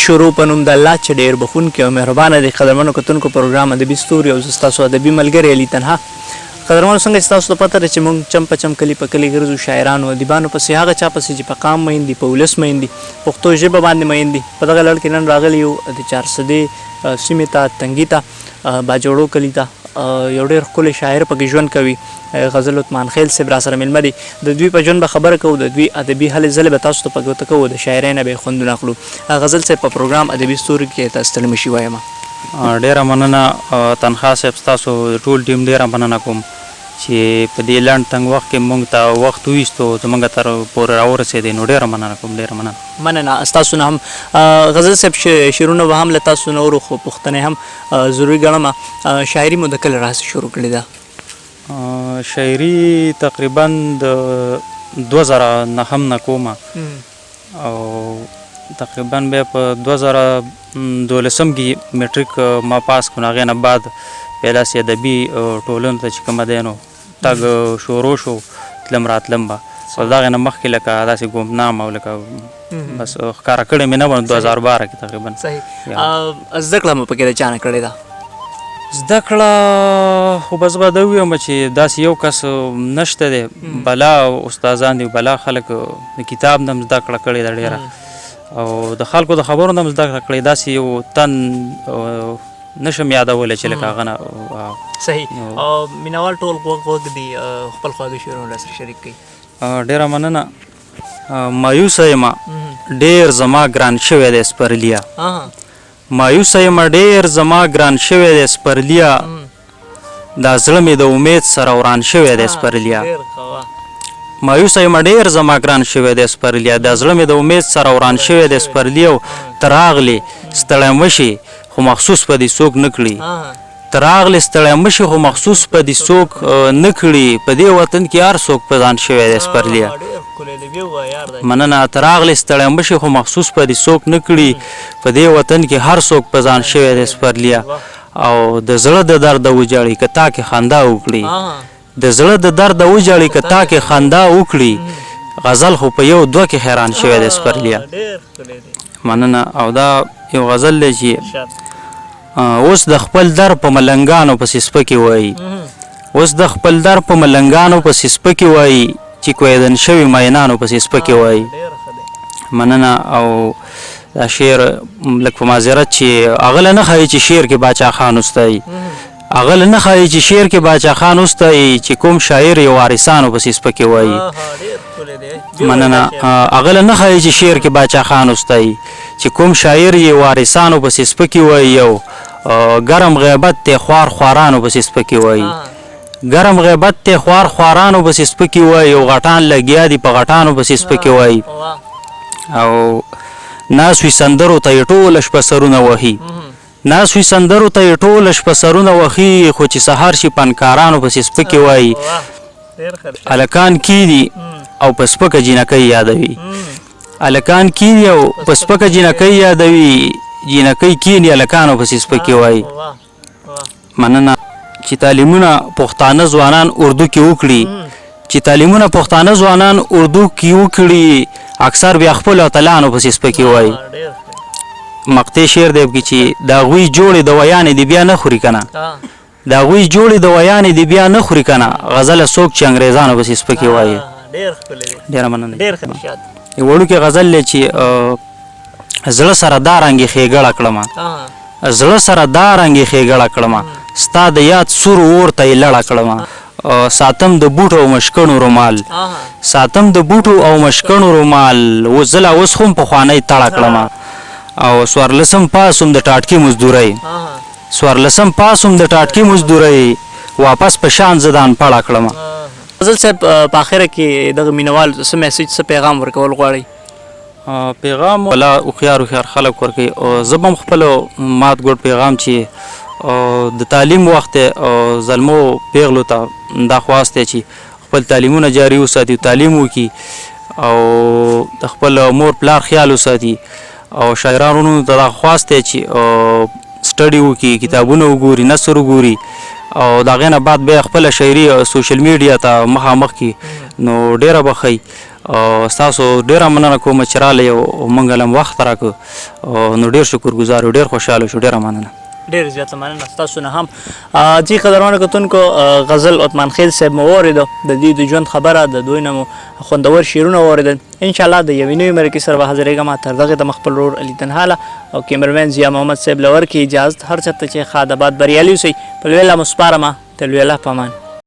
شروع په نوم د الله چې ډېر بخونکی او مهربانه دی. قدرمنو کتونکو پروګرام ادبي ستوري او زه ستاسو ادبي ملګری علي تنها. قدرمنو څنګه ستاسو ته پته ده چې موږ چم په چم کلي په کلي ګرځو، شاعرانو ادیبانو پسې، هغه چا پسې چې په قام مین دي، په ولس مین دي، پښتو ژبه باندې مین دي. په دغه لړ کې نن راغلی یو د چارسدې سیمې ته، تنګي ته، باجوړو کلي ته. یو ډېر ښکلی شاعر پکې ژوند کوي، غزل عثمان خیل صاحب را سره مېلمه دی. د دوی په ژوند به خبره کوو، د دوی ادبي هلې ځلې به تاسو ته په ګوته کوو، د شاعرۍ نه به یې خوندونه اخلو. غزل صاحب په پروګرام ادبي ستوري کې تاسو ته ستړي مه شي وایم. ډېره مننه تنخوا صاحب، ستاسو ټول ټیم ډېره مننه کوم چې په دې لنډ تنګ وخت کې موږ ته وخت وویستو، زموږ تر پورې راورسېدی، نو ډېره مننه کوم. ډېره مننه ستاسو نه هم. غزل صاحب شعرونه به هم له تاسو نه اورو، خو پوښتنې هم ضروري ګڼم. شاعري مو د کله راهیسې شروع کړې ده؟ شاعري تقریبا د 2009 نه کومه، او تقریبا بیا په 2012 کې میټریک ما پاس کړو. هغې نه بعد بیا داسې ادبي ټولنو ته چې کومه دی نو تګ شروع شو، تلم راتلم به. خو د هغې نه مخکې لکه داسې ګمنام او لکه بس ښکاره کړې مې نه وه 2012 کې تقریبا. صحیح. زده کړه مو پکې د چا نه کړې ده؟ زده کړه خو به زه به دا ووایم چې داسې یو کس نشته دی، بلا استادان دي، بلا خلک د کتاب نه هم زده کړه کړې ده ډېره، او د خلکو د خبرو نه هم زده کړه کړې. داسې یو تن نشم یادولی چې لکه هغه نه. صحیح. مینوال ټول غوږ دي، خپل خواږه شعرونه راسره شریک کړي. ډېره مننه. مایوسه یمه ډېر زما ګران شوی دی سپرلیا، مایوسه یمه ډېر زما ګران شوی دی سپرلیا، دا زړه مې د امید سره وران شوی دی سپرلیا. مایوسه یمه ډېر زما ګران شوی دی سپرلیا، دا زړه مې د امید سره وران شوی دی سپرلیا. ته راغلې ستړی مه شي خو مخصوص په دې څوک نه کړي، ته راغلې ستړی مه شي خو مخصوص په دې څوک نه کړي، په دې وطن کې هر څوک په ځان شوی دی سپرلیا. مننه. ته راغلې ستړی مه شي خو مخصوص په دې څوک نه کړي، په دې وطن کې هر څوک په ځان شوی دی سپرلیا. او د زړه د درده وجاړي که تا کې خندا وکړي، د زړه د درده وجاړي که تا کې خندا وکړي، غزل خو په یو دوه کې حیران شوی دی سپرلیا. مننه. او دا یو غزل دی چې اوس د خپل در په ملنګانو پسې سپکې وایي، اوس د خپل در په ملنګانو پسې سپکې وایي، چې کویدن شوي مینانو پسې سپکې وایي. مننه. او دا شعر لږ په معذرت چې هغه له نه ښایي چې شعر کې باچا خان اوستی، هغه له نه ښایي چې شعر کې باچا خان اوستی، چې کوم شاعر یې وارثانو پسې سپکې وایي. مننه. هغه له نه ښایي چې شعر کې باچا خان اوستی، چې کوم شاعر یې وارثانو پسې سپکې وایي. یو ګرم غیبت دی خوار خوارانو پسې سپکې وایي، ګرم غیبت دی خوار خوارانو پسې سپکې وایي، او غټان لګیا دي په غټانو پسې سپکې وایي. او ناس وي سندرو ته یې ټوله شپه سرونه وهي، ناس وي سندرو ته یې ټوله شپه سرونه وهي، خو چې سهار شي فنکارانو پسې سپکې وایي. هلکان کیدي او په سپکه جینکۍ یادوي، هلکان کیدي او په سپکه جینکۍ یادوي، جینکۍ کیني هلکانو پسې سپکې وایي. مننه. چې تعلیمونه پښتانه ځوانان اردو کې وکړي، چې تعلیمونه پښتانه ځوانان اردو کې وکړي، اکثر بیا خپلو اتلانو پسې سپکې وایي. مقطع شعر دی چې د هغوی جوړې د ویانې دې بیا نه خوري که نه، د هغوی جوړې د ویانې دې بیا نه خوري که نه، غزله څوک چې انګریزانو پسې سپکې وایي. ډېره مننه. یو وړوکی غزل دی چې زړه سره دا رنګې ښېګړه کړمه، زړه سره دا رنګې ښېګړه کړمه، ستا د یاد سور اور ته یې لړه کړمه، ساتم د بوټو او مشکڼو رومال، ساتم د بوټو او مشکڼو رومال، اوس زه لا اوس خو هم پخوانۍ تړه کړمه. او څوارلسم پاس هم د ټاټکي مزدورۍ، څوارلسم پاس هم د ټاټکي مزدورۍ، واپس په شان زه ځان پړه کړمه. غزل صاحب په اخره کې دغه مینوال څه میسج، څه پیغام ورکول غواړئ؟ پیغام ولا هوښیار هوښیار خلک ورکوي. او زه به هم خپلو مات ګوډ پیغام چې د تعلیم وخت دی، زلمو پیغلو ته دا خواست دی چې خپل تعلیمونه جاري وساتي، تعلیم وکړي، او د خپل مور پلار خیال وساتي. او شاعرانو ته دا خواست دی چې سټډي وکړي، کتابونه وګوري، نثر وګوري، او د هغې نه بعد بیا خپله شاعري سوشل میډیا ته مخامخ کړي، نو ډېره به ښه او ستاسو ډیره مننه کوم چې راغلی او موږ له وخت راکړو نو ډیر شکر ګزار یو ډیر خوشحاله شو ډیره مننه ډېر زیاته مننه ستاسو نه هم جی قدرمنو کتونکو غزل عثمان خیل صاحب مو واورېدو د دوی د ژوند خبره د دوی نه مو خوندور شعرونه واورېدل انشاءالله د یوې نوې مرکې سره به حاضرېږم تر دغې دمه خپل ورور علي تنهاله او کیمرمین ضیا محمد صاحب له ورکړي اجازت هر چېرته چې ښاد آباد بریالي اوسئ په لوی الله مو سپارمه تر لوی الله په امان